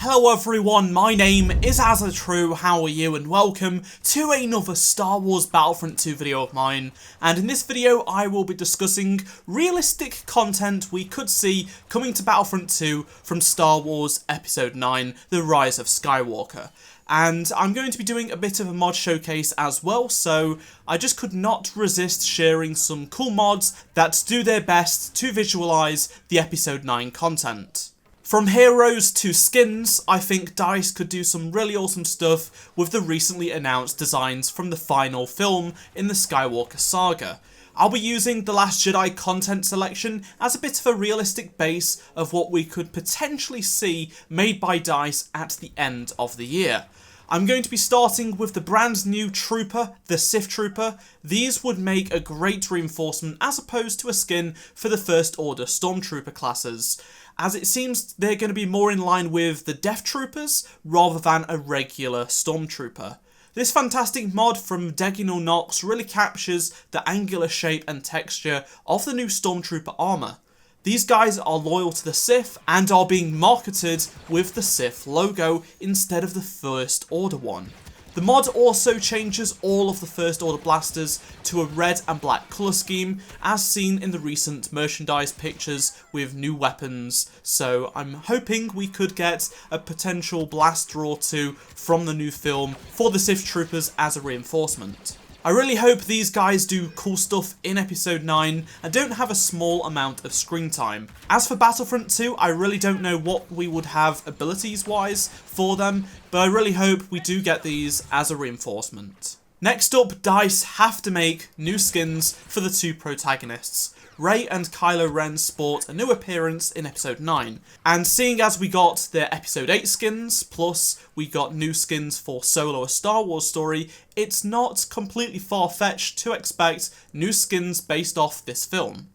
Hello everyone, my name is AZZATRU, how are you, and welcome to another Star Wars Battlefront 2 video of mine. And in this video I will be discussing realistic content we could see coming to Battlefront 2 from Star Wars Episode 9, The Rise of Skywalker. And I'm going to be doing a bit of a mod showcase as well, so I just could not resist sharing some cool mods that do their best to visualise the Episode 9 content. From heroes to skins, I think DICE could do some really awesome stuff with the recently announced designs from the final film in the Skywalker saga. I'll be using The Last Jedi content selection as a bit of a realistic base of what we could potentially see made by DICE at the end of the year. I'm going to be starting with the brand new trooper, the Sif Trooper. These would make a great reinforcement as opposed to a skin for the First Order Stormtrooper classes, as it seems they're going to be more in line with the Death Troopers rather than a regular Stormtrooper. This fantastic mod from Deginal Nox really captures the angular shape and texture of the new Stormtrooper armour. These guys are loyal to the Sith and are being marketed with the Sith logo instead of the First Order one. The mod also changes all of the First Order blasters to a red and black colour scheme, as seen in the recent merchandise pictures with new weapons, so I'm hoping we could get a potential blaster or two from the new film for the Sith Troopers as a reinforcement. I really hope these guys do cool stuff in Episode 9 and don't have a small amount of screen time. As for Battlefront 2, I really don't know what we would have abilities wise for them, but I really hope we do get these as a reinforcement. Next up, DICE have to make new skins for the two protagonists. Rey and Kylo Ren sport a new appearance in Episode 9, and seeing as we got their Episode 8 skins, plus we got new skins for Solo a Star Wars story, it's not completely far-fetched to expect new skins based off this film.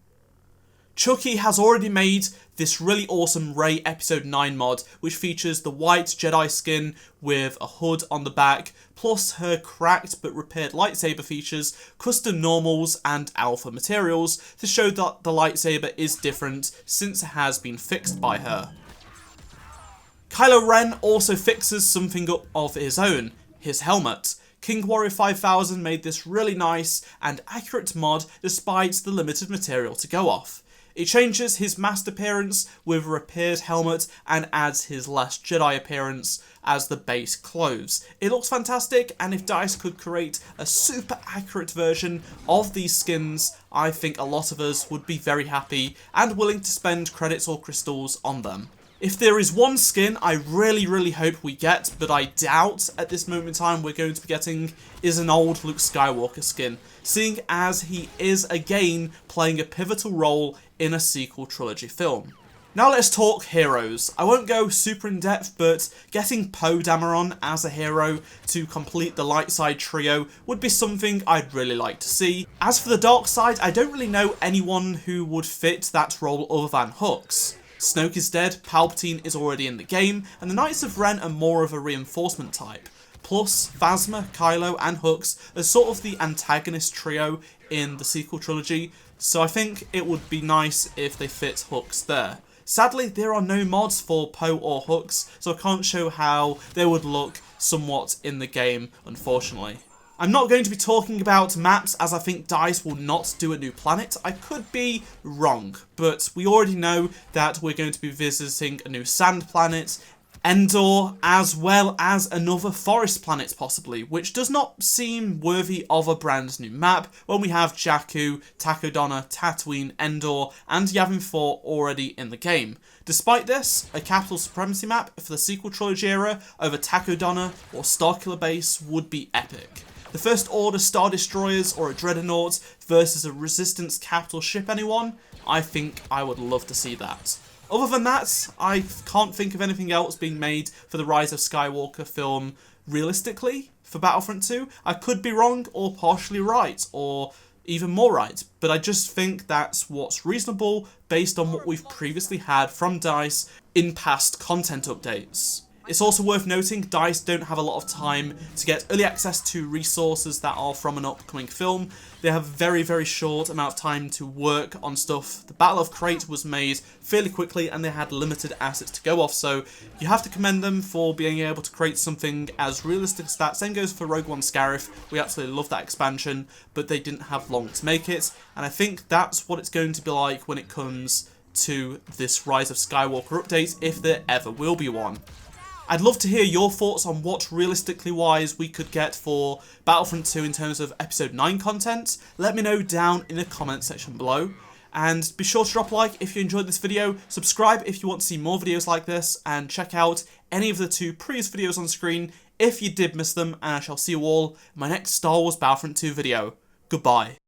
Chucky has already made this really awesome Rey Episode 9 mod, which features the white Jedi skin with a hood on the back, plus her cracked but repaired lightsaber features, custom normals and alpha materials to show that the lightsaber is different since it has been fixed by her. Kylo Ren also fixes something up of his own, his helmet. King Warrior 5000 made this really nice and accurate mod despite the limited material to go off. It changes his masked appearance with a repaired helmet and adds his Last Jedi appearance as the base clothes. It looks fantastic, and if DICE could create a super accurate version of these skins, I think a lot of us would be very happy and willing to spend credits or crystals on them. If there is one skin I really hope we get, but I doubt at this moment in time we're going to be getting, is an old Luke Skywalker skin, seeing as he is again playing a pivotal role in a sequel trilogy film. Now let's talk heroes. I won't go super in depth, but getting Poe Dameron as a hero to complete the light side trio would be something I'd really like to see. As for the dark side, I don't really know anyone who would fit that role other than Hux. Snoke is dead, Palpatine is already in the game, and the Knights of Ren are more of a reinforcement type. Plus, Phasma, Kylo and Hux are sort of the antagonist trio in the sequel trilogy, so I think it would be nice if they fit Hux there. Sadly, there are no mods for Poe or Hux, so I can't show how they would look somewhat in the game, unfortunately. I'm not going to be talking about maps, as I think DICE will not do a new planet. I could be wrong, but we already know that we're going to be visiting a new sand planet, Endor, as well as another forest planet possibly, which does not seem worthy of a brand new map when we have Jakku, Takodana, Tatooine, Endor and Yavin 4 already in the game. Despite this, a capital supremacy map for the sequel trilogy era over Takodana or Starkiller Base would be epic. The First Order Star Destroyers or a Dreadnought versus a Resistance capital ship, anyone? I think I would love to see that. Other than that, I can't think of anything else being made for the Rise of Skywalker film realistically for Battlefront 2. I could be wrong or partially right or even more right, but I just think that's what's reasonable based on what we've previously had from DICE in past content updates. It's also worth noting DICE don't have a lot of time to get early access to resources that are from an upcoming film. They have a very, very short amount of time to work on stuff. The Battle of Crate was made fairly quickly and they had limited assets to go off, so you have to commend them for being able to create something as realistic as that. Same goes for Rogue One Scarif. We absolutely love that expansion, but they didn't have long to make it, and I think that's what it's going to be like when it comes to this Rise of Skywalker update, if there ever will be one. I'd love to hear your thoughts on what, realistically wise, we could get for Battlefront 2 in terms of Episode 9 content. Let me know down in the comment section below. And be sure to drop a like if you enjoyed this video, subscribe if you want to see more videos like this, and check out any of the 2 previous videos on screen if you did miss them, and I shall see you all in my next Star Wars Battlefront 2 video. Goodbye.